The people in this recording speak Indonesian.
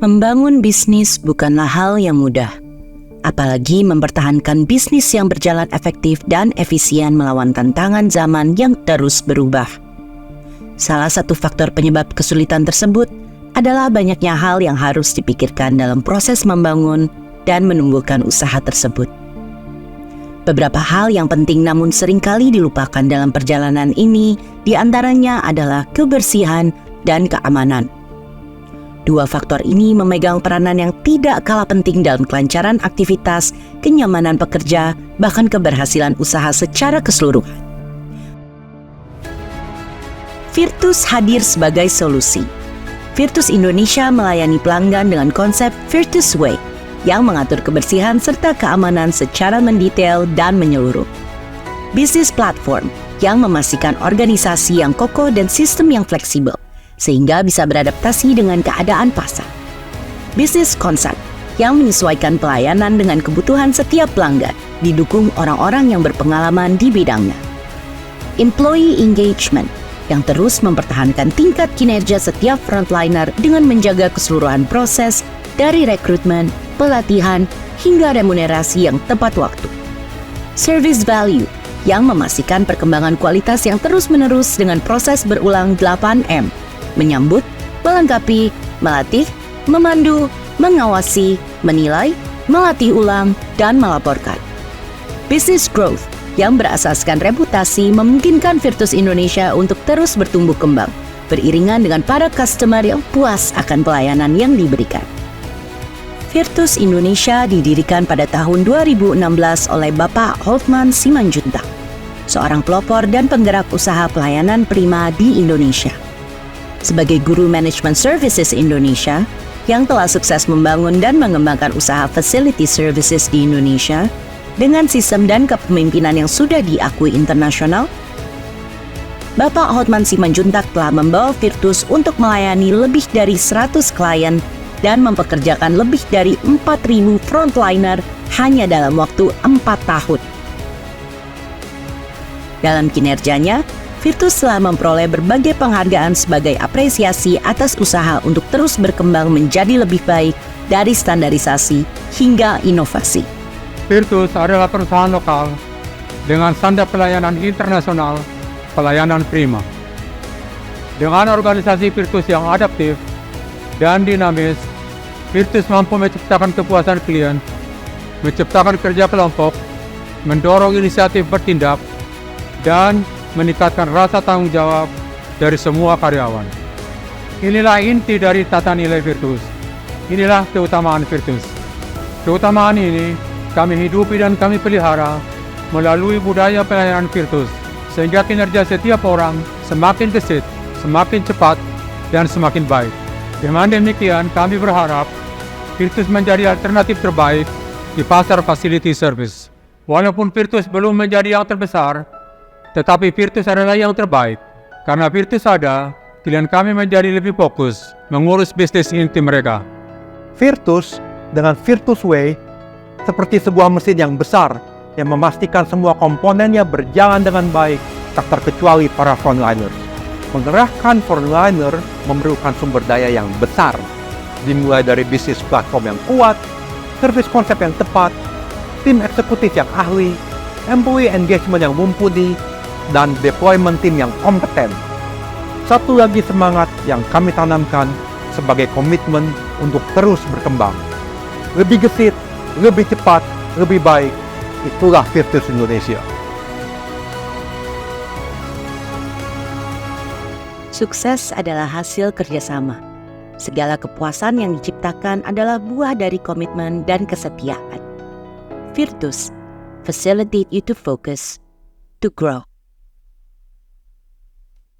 Membangun bisnis bukanlah hal yang mudah, apalagi mempertahankan bisnis yang berjalan efektif dan efisien melawan tantangan zaman yang terus berubah. Salah satu faktor penyebab kesulitan tersebut adalah banyaknya hal yang harus dipikirkan dalam proses membangun dan menumbuhkan usaha tersebut. Beberapa hal yang penting namun seringkali dilupakan dalam perjalanan ini diantaranya adalah kebersihan dan keamanan. Dua faktor ini memegang peranan yang tidak kalah penting dalam kelancaran aktivitas, kenyamanan pekerja, bahkan keberhasilan usaha secara keseluruhan. Virtus hadir sebagai solusi. Virtus Indonesia melayani pelanggan dengan konsep Virtus Way yang mengatur kebersihan serta keamanan secara mendetail dan menyeluruh. Bisnis platform yang memastikan organisasi yang kokoh dan sistem yang fleksibel, sehingga bisa beradaptasi dengan keadaan pasar. Bisnis concept yang menyesuaikan pelayanan dengan kebutuhan setiap pelanggan, didukung orang-orang yang berpengalaman di bidangnya. Employee engagement yang terus mempertahankan tingkat kinerja setiap frontliner dengan menjaga keseluruhan proses dari rekrutmen, pelatihan, hingga remunerasi yang tepat waktu. Service value yang memastikan perkembangan kualitas yang terus-menerus dengan proses berulang 8M, menyambut, melengkapi, melatih, memandu, mengawasi, menilai, melatih ulang, dan melaporkan. Business growth yang berasaskan reputasi memungkinkan Virtus Indonesia untuk terus bertumbuh kembang, beriringan dengan para customer yang puas akan pelayanan yang diberikan. Virtus Indonesia didirikan pada tahun 2016 oleh Bapak Hotman Simanjuntak, seorang pelopor dan penggerak usaha pelayanan prima di Indonesia. Sebagai guru Management Services Indonesia yang telah sukses membangun dan mengembangkan usaha facility services di Indonesia dengan sistem dan kepemimpinan yang sudah diakui internasional, Bapak Hotman Simanjuntak telah membawa Virtus untuk melayani lebih dari 100 klien dan mempekerjakan lebih dari 4.000 frontliner hanya dalam waktu 4 tahun. Dalam kinerjanya, Virtus telah memperoleh berbagai penghargaan sebagai apresiasi atas usaha untuk terus berkembang menjadi lebih baik dari standarisasi hingga inovasi. Virtus adalah perusahaan lokal dengan standar pelayanan internasional, pelayanan prima. Dengan organisasi Virtus yang adaptif dan dinamis, Virtus mampu menciptakan kepuasan klien, menciptakan kerja kelompok, mendorong inisiatif bertindak, dan meningkatkan rasa tanggung jawab dari semua karyawan. Inilah inti dari tata nilai Virtus. Inilah keutamaan Virtus. Keutamaan ini kami hidupi dan kami pelihara melalui budaya pelayanan Virtus, sehingga kinerja setiap orang semakin gesit, semakin cepat, dan semakin baik. Dengan demikian, kami berharap Virtus menjadi alternatif terbaik di pasar facility service. Walaupun Virtus belum menjadi yang terbesar, tetapi Virtus adalah yang terbaik. Karena Virtus ada, klien kami menjadi lebih fokus mengurus bisnis inti mereka. Virtus dengan Virtus Way seperti sebuah mesin yang besar yang memastikan semua komponennya berjalan dengan baik, tak terkecuali para frontliners. Mengerahkan frontliner memerlukan sumber daya yang besar, dimulai dari bisnis platform yang kuat, service konsep yang tepat, tim eksekutif yang ahli, employee engagement yang mumpuni, dan deployment team yang kompeten. Satu lagi semangat yang kami tanamkan sebagai komitmen untuk terus berkembang. Lebih gesit, lebih cepat, lebih baik. Itulah Virtus Indonesia. Sukses adalah hasil kerjasama. Segala kepuasan yang diciptakan adalah buah dari komitmen dan kesetiaan. Virtus, facilitate you to focus, to grow.